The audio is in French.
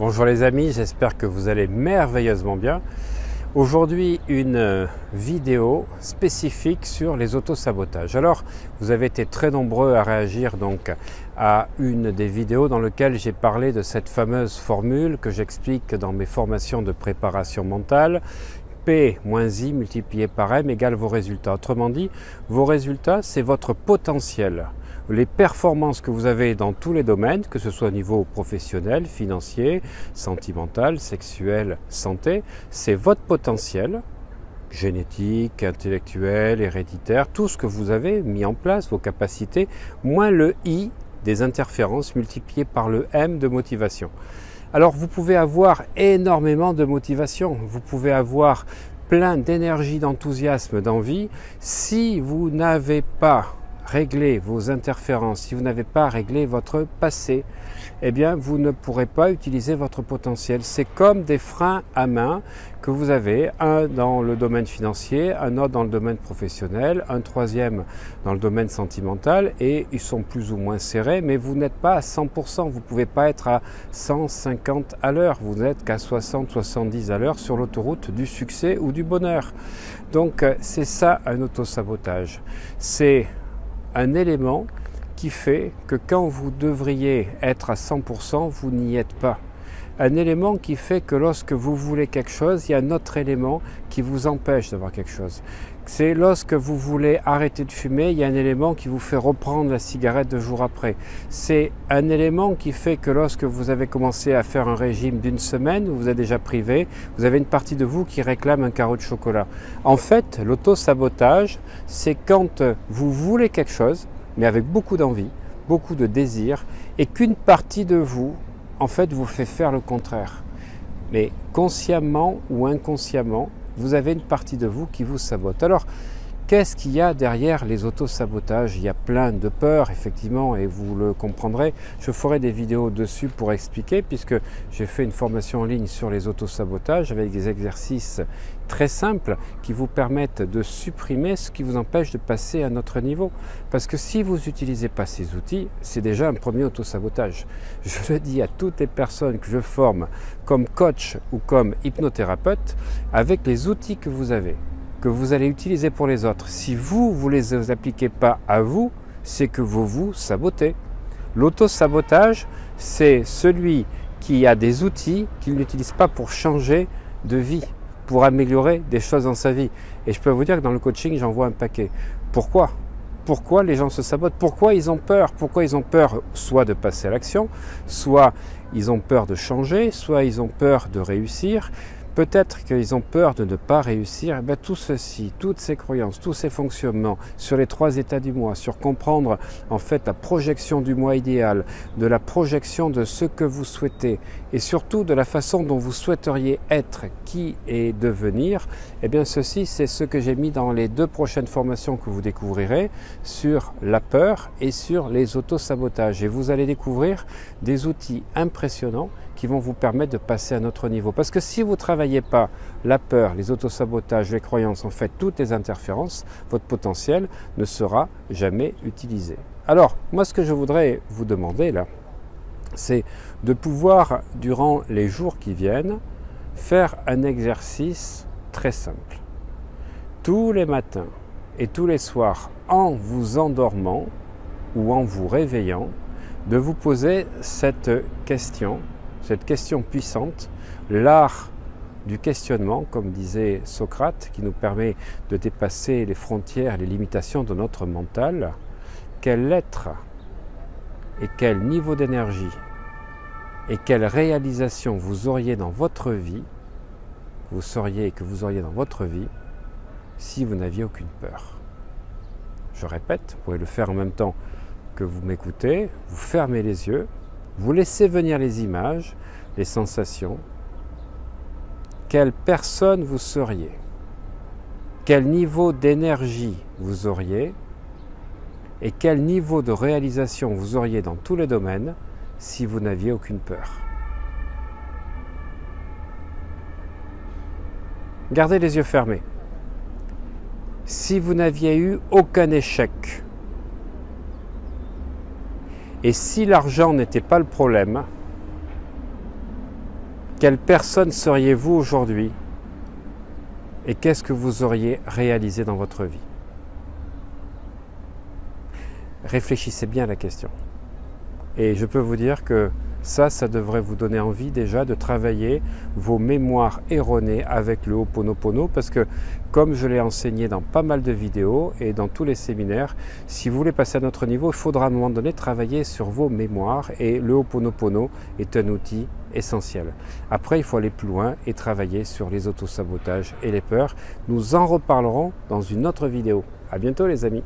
Bonjour les amis, j'espère que vous allez merveilleusement bien. Aujourd'hui, une vidéo spécifique sur les autosabotages. Alors, vous avez été très nombreux à réagir donc à une des vidéos dans lesquelles j'ai parlé de cette fameuse formule que j'explique dans mes formations de préparation mentale. P-I multiplié par M égale vos résultats. Autrement dit, vos résultats, c'est votre potentiel. Les performances que vous avez dans tous les domaines, que ce soit au niveau professionnel, financier, sentimental, sexuel, santé, c'est votre potentiel génétique, intellectuel, héréditaire, tout ce que vous avez mis en place, vos capacités, moins le I des interférences multiplié par le M de motivation. Alors vous pouvez avoir énormément de motivation, vous pouvez avoir plein d'énergie, d'enthousiasme, d'envie. Si vous n'avez pas réglé vos interférences, si vous n'avez pas réglé votre passé, eh bien vous ne pourrez pas utiliser votre potentiel. C'est comme des freins à main que vous avez, un dans le domaine financier, un autre dans le domaine professionnel, un troisième dans le domaine sentimental, et ils sont plus ou moins serrés, mais vous n'êtes pas à 100%, vous ne pouvez pas être à 150 à l'heure, vous n'êtes qu'à 60-70 à l'heure sur l'autoroute du succès ou du bonheur. Donc c'est ça un autosabotage. C'est un élément qui fait que quand vous devriez être à 100%, vous n'y êtes pas. Un élément qui fait que lorsque vous voulez quelque chose, il y a un autre élément qui vous empêche d'avoir quelque chose. C'est lorsque vous voulez arrêter de fumer, il y a un élément qui vous fait reprendre la cigarette 2 jours après. C'est un élément qui fait que lorsque vous avez commencé à faire un régime d'une semaine, vous êtes déjà privé, vous avez une partie de vous qui réclame un carreau de chocolat. En fait, l'auto-sabotage, c'est quand vous voulez quelque chose, mais avec beaucoup d'envie, beaucoup de désir, et qu'une partie de vous, en fait, vous fait faire le contraire. Mais consciemment ou inconsciemment, vous avez une partie de vous qui vous sabote. Alors, qu'est-ce qu'il y a derrière les autosabotages? Il y a plein de peurs, effectivement, et vous le comprendrez. Je ferai des vidéos dessus pour expliquer, puisque j'ai fait une formation en ligne sur les autosabotages avec des exercices très simples qui vous permettent de supprimer ce qui vous empêche de passer à notre niveau. Parce que si vous n'utilisez pas ces outils, c'est déjà un premier autosabotage. Je le dis à toutes les personnes que je forme comme coach ou comme hypnothérapeute, avec les outils que vous avez, que vous allez utiliser pour les autres, si vous ne les appliquez pas à vous, c'est que vous vous sabotez. L'auto-sabotage, c'est celui qui a des outils qu'il n'utilise pas pour changer de vie, pour améliorer des choses dans sa vie. Et je peux vous dire que dans le coaching, j'en vois un paquet. Pourquoi ? Pourquoi les gens se sabotent? Pourquoi ils ont peur? Pourquoi ils ont peur soit de passer à l'action, soit ils ont peur de changer, soit ils ont peur de réussir. Peut-être qu'ils ont peur de ne pas réussir. Et bien, tout ceci, toutes ces croyances, tous ces fonctionnements sur les 3 états du moi, sur comprendre en fait la projection du moi idéal, de la projection de ce que vous souhaitez et surtout de la façon dont vous souhaiteriez être, qui et devenir, eh bien ceci c'est ce que j'ai mis dans les 2 prochaines formations que vous découvrirez sur la peur et sur les autosabotages. Et vous allez découvrir des outils impressionnants qui vont vous permettre de passer à notre niveau. Parce que si vous ne travaillez pas la peur, les autosabotages, les croyances, en fait toutes les interférences, votre potentiel ne sera jamais utilisé. Alors, moi ce que je voudrais vous demander là, c'est de pouvoir, durant les jours qui viennent, faire un exercice très simple. Tous les matins et tous les soirs, en vous endormant ou en vous réveillant, de vous poser cette question puissante, l'art du questionnement, comme disait Socrate, qui nous permet de dépasser les frontières, les limitations de notre mental. Quel être et quel niveau d'énergie et quelle réalisation vous auriez dans votre vie, que vous auriez dans votre vie, si vous n'aviez aucune peur. Je répète, vous pouvez le faire en même temps que vous m'écoutez, vous fermez les yeux, vous laissez venir les images, les sensations. Quelle personne vous seriez? Quel niveau d'énergie vous auriez? Et quel niveau de réalisation vous auriez dans tous les domaines si vous n'aviez aucune peur? Gardez les yeux fermés. Si vous n'aviez eu aucun échec, et si l'argent n'était pas le problème, Quelle personne seriez-vous aujourd'hui? Et qu'est-ce que vous auriez réalisé dans votre vie? Réfléchissez bien à la question. Et je peux vous dire que ça devrait vous donner envie déjà de travailler vos mémoires erronées avec le Ho'oponopono, parce que comme je l'ai enseigné dans pas mal de vidéos et dans tous les séminaires, si vous voulez passer à notre niveau, il faudra à un moment donné travailler sur vos mémoires, et le Ho'oponopono est un outil essentiel. Après, il faut aller plus loin et travailler sur les autosabotages et les peurs. Nous en reparlerons dans une autre vidéo. À bientôt les amis.